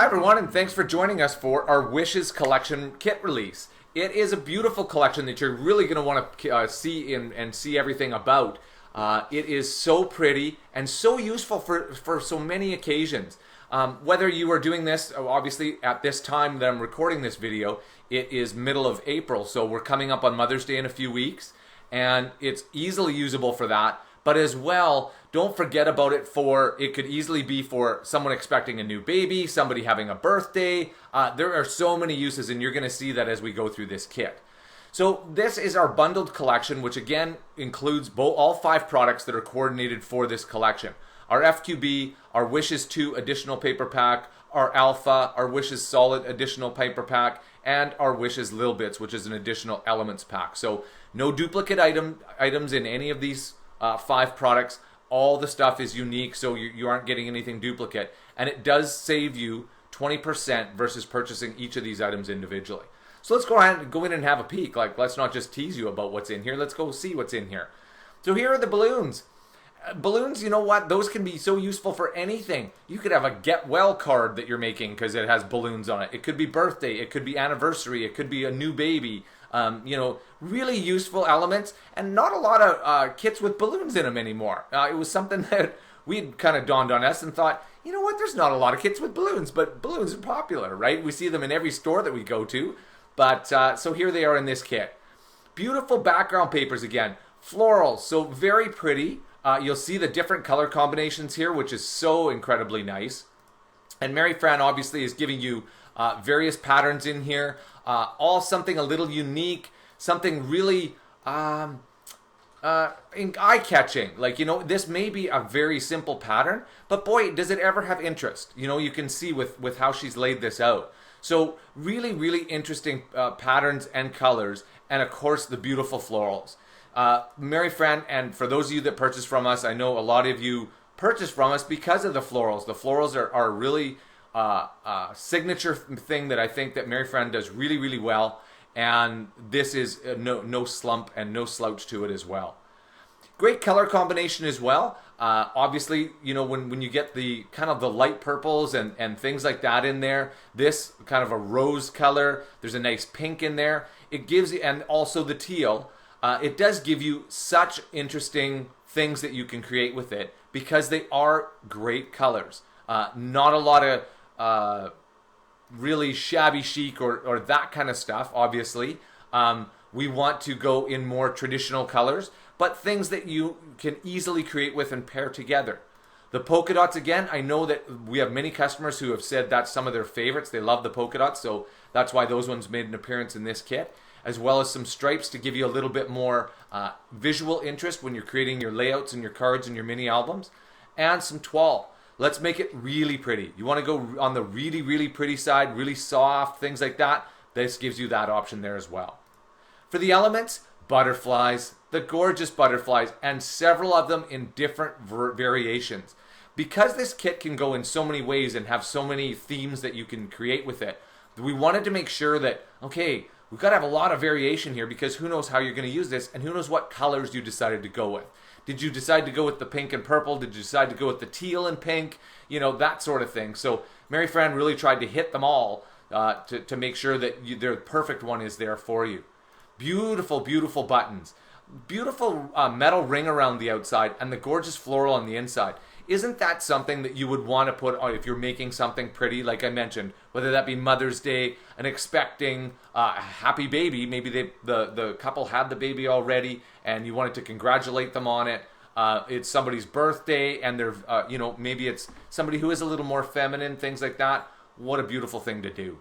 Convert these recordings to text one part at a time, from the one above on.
Hi everyone, and thanks for joining us for our Wishes collection kit release. It is a beautiful collection that you're really going to want to see and see everything about. It is so pretty and so useful for so many occasions. Whether you are doing this, obviously at this time that I'm recording this video, it is middle of April, so we're coming up on Mother's Day in a few weeks, and it's easily usable for that. But as well, don't forget about it it could easily be for someone expecting a new baby, somebody having a birthday. There are so many uses, and you're going to see that as we go through this kit. So this is our bundled collection, which again includes all 5 products that are coordinated for this collection. Our FQB, our Wishes 2 additional paper pack, our Alpha, our Wishes Solid additional paper pack, and our Wishes Little Bits, which is an additional elements pack. So no duplicate items in any of these 5 products. All the stuff is unique, so you aren't getting anything duplicate, and it does save you 20% versus purchasing each of these items individually. So let's go in and have a peek. Let's not just tease you about what's in here. Let's go see what's in here. So here are the balloons. Balloons, you know what? Those can be so useful for anything. You could have a get well card that you're making because it has balloons on it. It could be birthday, it could be anniversary, it could be a new baby. Really useful elements, and not a lot of kits with balloons in them anymore. It was something that we'd kind of dawned on us and thought, you know what, there's not a lot of kits with balloons, but balloons are popular, right? We see them in every store that we go to, but so here they are in this kit. Beautiful background papers again, florals, so very pretty. You'll see the different color combinations here, which is so incredibly nice. And Mary Fran obviously is giving you various patterns in here, all something a little unique, something really eye-catching. This may be a very simple pattern, but boy, does it ever have interest. You can see with how she's laid this out. So really, really interesting patterns and colors, and of course the beautiful florals. Mary Fran, and for those of you that purchase from us, I know a lot of you purchase from us because of the florals. The florals are really signature thing that I think that Mary Fran does really, really well, and this is no slump and no slouch to it as well. Great color combination as well. Obviously, when you get the kind of the light purples and things like that in there, this kind of a rose color, there's a nice pink in there. It gives you, and also the teal. It does give you such interesting things that you can create with it because they are great colors. Not a lot of really shabby chic or that kind of stuff, obviously. We want to go in more traditional colors, but things that you can easily create with and pair together. The polka dots, again, I know that we have many customers who have said that's some of their favorites. They love the polka dots, so that's why those ones made an appearance in this kit, as well as some stripes to give you a little bit more visual interest when you're creating your layouts and your cards and your mini albums, and some toile. Let's make it really pretty. You want to go on the really, really pretty side, really soft, things like that. This gives you that option there as well. For the elements, butterflies, the gorgeous butterflies, and several of them in different variations. Because this kit can go in so many ways and have so many themes that you can create with it, we wanted to make sure that, okay, we've got to have a lot of variation here because who knows how you're going to use this and who knows what colors you decided to go with. Did you decide to go with the pink and purple? Did you decide to go with the teal and pink? That sort of thing. So Mary Fran really tried to hit them all to make sure that the perfect one is there for you. Beautiful, beautiful buttons. Beautiful metal ring around the outside and the gorgeous floral on the inside. Isn't that something that you would want to put on if you're making something pretty, like I mentioned, whether that be Mother's Day, an expecting a happy baby, maybe the couple had the baby already and you wanted to congratulate them on it. It's somebody's birthday and they're, maybe it's somebody who is a little more feminine, things like that. What a beautiful thing to do.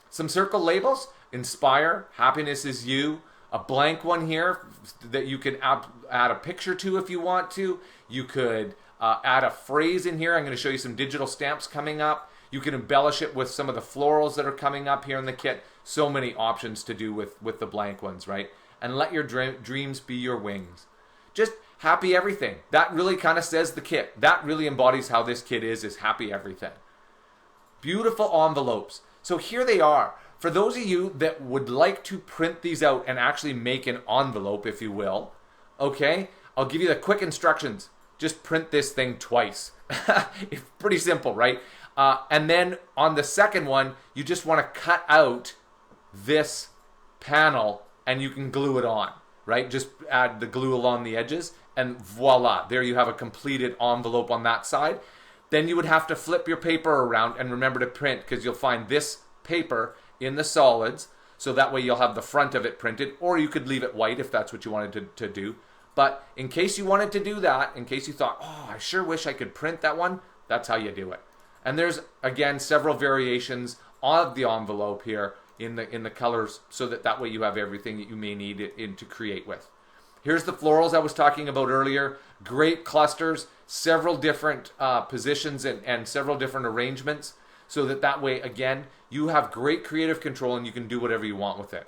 Some circle labels, inspire, happiness is you. A blank one here that you can add a picture to if you want to. You could add a phrase in here. I'm going to show you some digital stamps coming up. You can embellish it with some of the florals that are coming up here in the kit. So many options to do with the blank ones, right? And let your dreams be your wings. Just happy everything. That really kind of says the kit. That really embodies how this kit is happy everything. Beautiful envelopes. So here they are. For those of you that would like to print these out and actually make an envelope, if you will, okay, I'll give you the quick instructions. Just print this thing twice. It's pretty simple, right? And then on the second one, you just want to cut out this panel and you can glue it on, right? Just add the glue along the edges and voila, there you have a completed envelope on that side. Then you would have to flip your paper around and remember to print, because you'll find this paper in the solids, so that way you'll have the front of it printed, or you could leave it white if that's what you wanted to do. But in case you wanted to do that, in case you thought, oh, I sure wish I could print that one, that's how you do it. And there's, again, several variations of the envelope here in the colors, so that way you have everything that you may need it to create with. Here's the florals I was talking about earlier. Great clusters, several different positions and several different arrangements, so that way, again, you have great creative control and you can do whatever you want with it.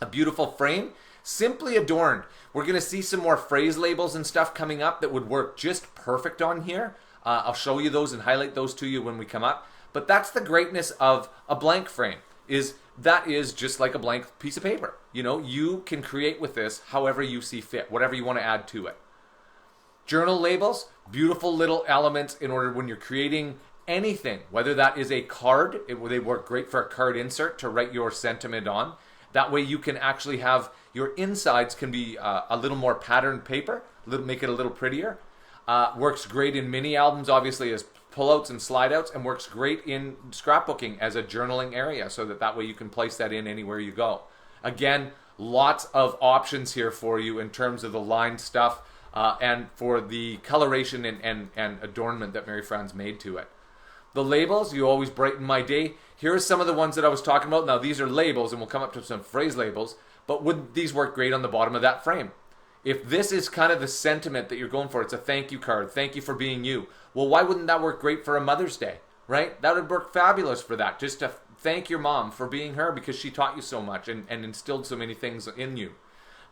A beautiful frame, simply adorned. We're going to see some more phrase labels and stuff coming up that would work just perfect on here. I'll show you those and highlight those to you when we come up. But that's the greatness of a blank frame, that is just like a blank piece of paper. You know, you can create with this however you see fit, whatever you want to add to it. Journal labels, beautiful little elements in order when you're creating anything, whether that is a card, they work great for a card insert to write your sentiment on. That way you can actually have your insides can be a little more patterned paper, make it a little prettier. Works great in mini albums, obviously, as pullouts and slide outs, and works great in scrapbooking as a journaling area, so that way you can place that in anywhere you go. Again, lots of options here for you in terms of the line stuff and for the coloration and adornment that Mary Fran's made to it. The labels, you always brighten my day. Here are some of the ones that I was talking about. Now, these are labels, and we'll come up to some phrase labels, but would these work great on the bottom of that frame? If this is kind of the sentiment that you're going for, it's a thank you card, thank you for being you. Well, why wouldn't that work great for a Mother's Day, right? That would work fabulous for that, just to thank your mom for being her because she taught you so much and instilled so many things in you.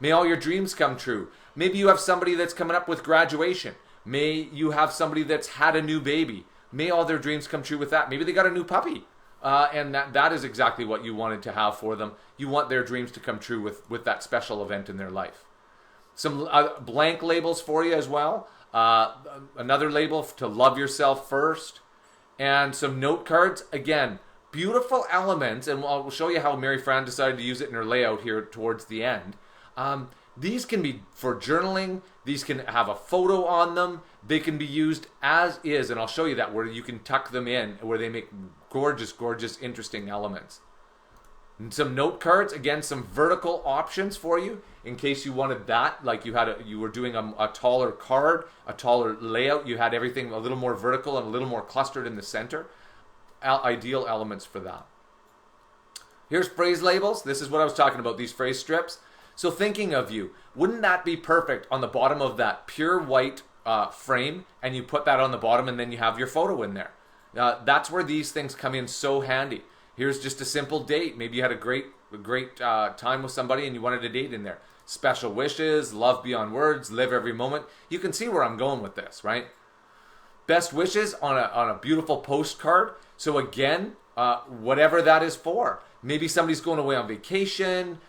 May all your dreams come true. Maybe you have somebody that's coming up with graduation. May you have somebody that's had a new baby. May all their dreams come true with that. Maybe they got a new puppy. And that is exactly what you wanted to have for them. You want their dreams to come true with that special event in their life. Some blank labels for you as well. Another label to love yourself first. And some note cards. Again, beautiful elements. And I'll show you how Mary Fran decided to use it in her layout here towards the end. These can be for journaling. These can have a photo on them. They can be used as is. And I'll show you that, where you can tuck them in, where they make gorgeous, gorgeous, interesting elements. And some note cards, again, some vertical options for you in case you wanted that, like you were doing a taller card, a taller layout. You had everything a little more vertical and a little more clustered in the center. Ideal elements for that. Here's phrase labels. This is what I was talking about, these phrase strips. So thinking of you, wouldn't that be perfect on the bottom of that pure white frame, and you put that on the bottom and then you have your photo in there. That's where these things come in so handy. Here's just a simple date. Maybe you had a great time with somebody and you wanted a date in there. Special wishes, love beyond words, live every moment. You can see where I'm going with this, right? Best wishes on a beautiful postcard. So again, whatever that is for. Maybe somebody's going away on vacation.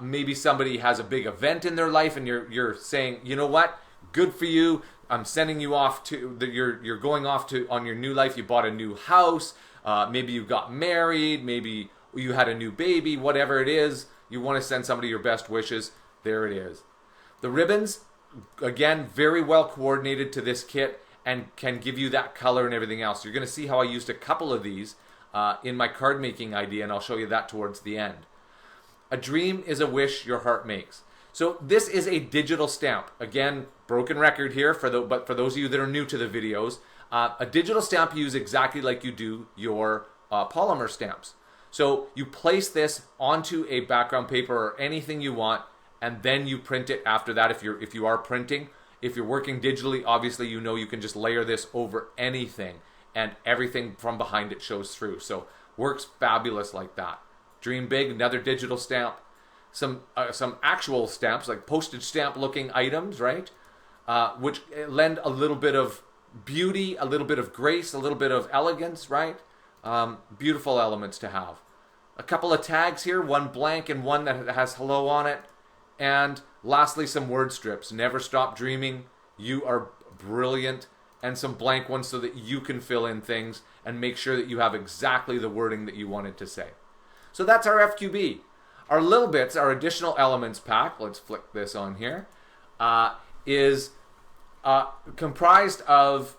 Maybe somebody has a big event in their life and you're saying, you know what? Good for you. I'm sending you off to, you're going off to on your new life. You bought a new house. Maybe you got married. Maybe you had a new baby. Whatever it is, you want to send somebody your best wishes. There it is. The ribbons, again, very well coordinated to this kit and can give you that color and everything else. You're going to see how I used a couple of these in my card making idea, and I'll show you that towards the end. A dream is a wish your heart makes. So this is a digital stamp. Again, broken record here, but for those of you that are new to the videos, a digital stamp you use exactly like you do your polymer stamps. So you place this onto a background paper or anything you want, and then you print it after that if you are printing. If you're working digitally, obviously you know you can just layer this over anything, and everything from behind it shows through. So works fabulous like that. Dream big, another digital stamp. Some actual stamps, like postage stamp looking items, right? Which lend a little bit of beauty, a little bit of grace, a little bit of elegance, right? Beautiful elements to have. A couple of tags here, one blank and one that has hello on it. And lastly, some word strips. Never stop dreaming. You are brilliant. and some blank ones so that you can fill in things and make sure that you have exactly the wording that you wanted to say. So that's our FQB. Our little bits, our additional elements pack, let's flick this on here, is comprised of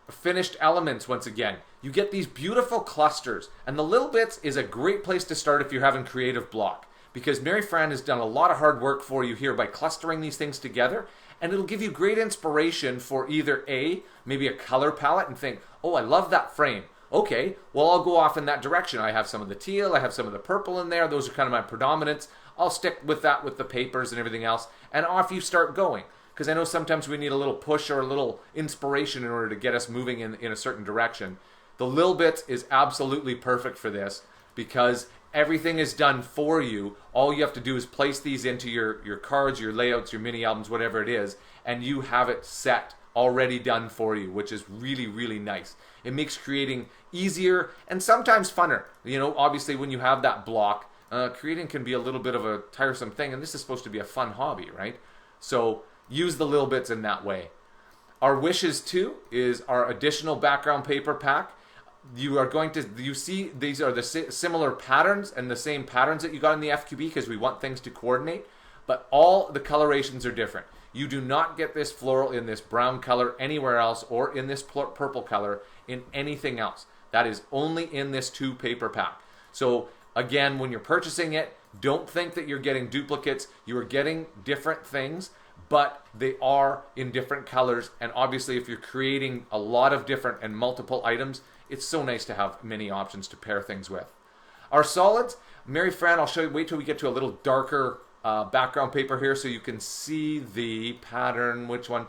finished elements once again. You get these beautiful clusters, and the little bits is a great place to start if you're having creative block, because Mary Fran has done a lot of hard work for you here by clustering these things together, and it'll give you great inspiration for either maybe a color palette and think, oh, I love that frame. Okay, well, I'll go off in that direction. I have some of the teal, I have some of the purple in there. Those are kind of my predominants. I'll stick with that with the papers and everything else, and off you start going. Because I know sometimes we need a little push or a little inspiration in order to get us moving in a certain direction. The little bits is absolutely perfect for this because everything is done for you. All you have to do is place these into your cards, your layouts, your mini albums, whatever it is, and you have it set, already done for you, which is really, really nice. It makes creating easier and sometimes funner. You know, obviously when you have that block, creating can be a little bit of a tiresome thing, and this is supposed to be a fun hobby, right? So use the little bits in that way. Our wishes too is our additional background paper pack. You see these are the similar patterns and the same patterns that you got in the FQB because we want things to coordinate, but all the colorations are different. You do not get this floral in this brown color anywhere else or in this purple color in anything else. That is only in this 2 paper pack. So again, when you're purchasing it, don't think that you're getting duplicates. You are getting different things, but they are in different colors. And obviously if you're creating a lot of different and multiple items, it's so nice to have many options to pair things with. Our solids, Mary Fran, I'll show you, wait till we get to a little darker background paper here so you can see the pattern. Which one?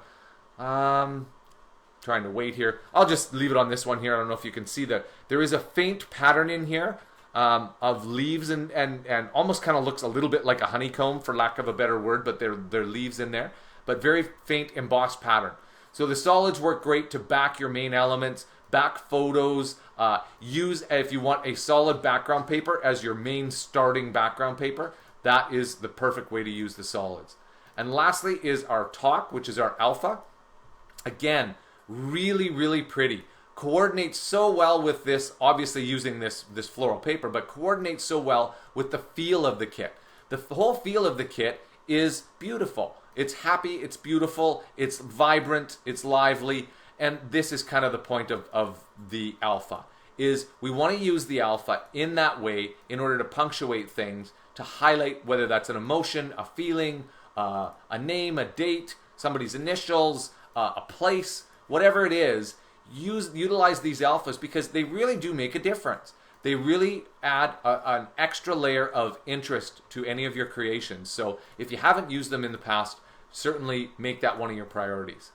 Trying to wait here. I'll just leave it on this one here. I don't know if you can see that. There is a faint pattern in here of leaves and almost kind of looks a little bit like a honeycomb, for lack of a better word, but they're leaves in there. But very faint embossed pattern. So the solids work great to back your main elements, back photos. Use, if you want a solid background paper as your main starting background paper, that is the perfect way to use the solids. And lastly is our talk, which is our alpha. Again, really, really pretty. Coordinates so well with this, obviously using this floral paper, but coordinates so well with the feel of the kit. The whole feel of the kit is beautiful. It's happy, it's beautiful, it's vibrant, it's lively, and this is kind of the point of the alpha, is we want to use the alpha in that way in order to punctuate things, to highlight whether that's an emotion, a feeling, a name, a date, somebody's initials, a place, whatever it is. Utilize these alphas because they really do make a difference. They really add an extra layer of interest to any of your creations. So if you haven't used them in the past, certainly make that one of your priorities.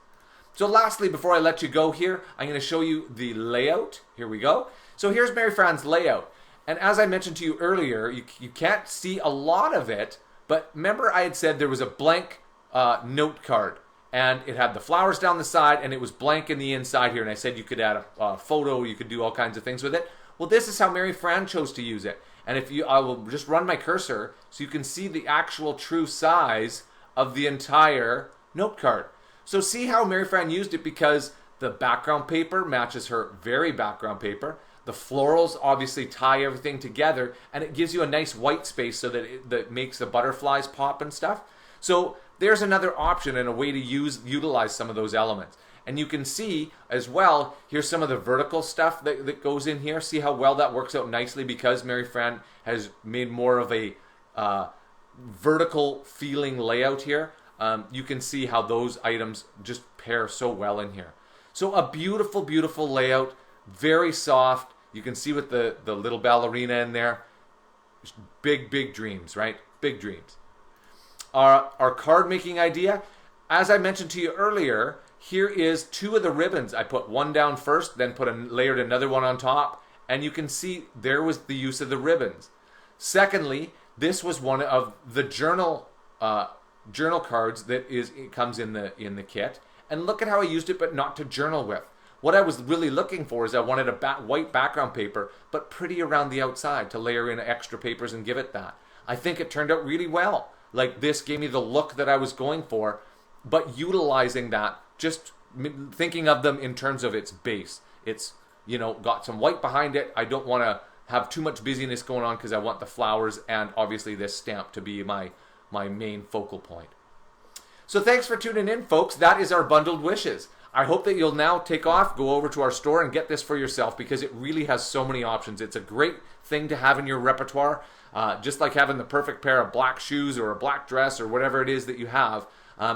So lastly, before I let you go here, I'm going to show you the layout. Here we go. So here's Mary Fran's layout. And as I mentioned to you earlier, you can't see a lot of it, but remember I had said there was a blank note card. And it had the flowers down the side, and it was blank in the inside here. And I said you could add a photo, you could do all kinds of things with it. Well, this is how Mary Fran chose to use it. And I will just run my cursor so you can see the actual true size of the entire note card. So see how Mary Fran used it, because the background paper matches her very background paper. The florals obviously tie everything together, and it gives you a nice white space so that that makes the butterflies pop and stuff. So there's another option and a way to utilize some of those elements. And you can see as well, here's some of the vertical stuff that goes in here. See how well that works out nicely because Mary Fran has made more of a vertical feeling layout here. You can see how those items just pair so well in here. So a beautiful, beautiful layout, very soft. You can see with the little ballerina in there. Big, big dreams, right? Big dreams. Our card making idea, as I mentioned to you earlier, here is 2 of the ribbons. I put one down first, then layered another one on top, and you can see there was the use of the ribbons. Secondly, this was one of the journal cards that comes in the kit, and look at how I used it, but not to journal with. What I was really looking for is I wanted a white background paper, but pretty around the outside to layer in extra papers and give it that. I think it turned out really well. Like this gave me the look that I was going for, but utilizing that just thinking of them in terms of its base. It's, you know, got some white behind it. I don't want to have too much busyness going on because I want the flowers and obviously this stamp to be my main focal point. So thanks for tuning in, folks. That is our bundled wishes. I hope that you'll now take off, go over to our store and get this for yourself because it really has so many options. It's a great thing to have in your repertoire, just like having the perfect pair of black shoes or a black dress or whatever it is that you have.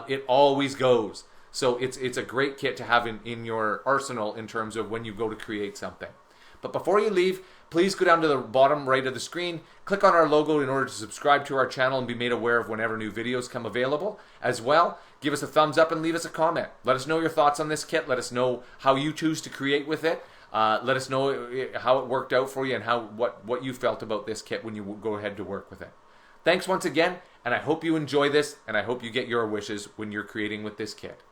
It always goes. So it's a great kit to have in your arsenal in terms of when you go to create something. But before you leave, please go down to the bottom right of the screen, click on our logo in order to subscribe to our channel and be made aware of whenever new videos come available. As well, give us a thumbs up and leave us a comment. Let us know your thoughts on this kit. Let us know how you choose to create with it. Let us know how it worked out for you and what you felt about this kit when you go ahead to work with it. Thanks once again, and I hope you enjoy this, and I hope you get your wishes when you're creating with this kit.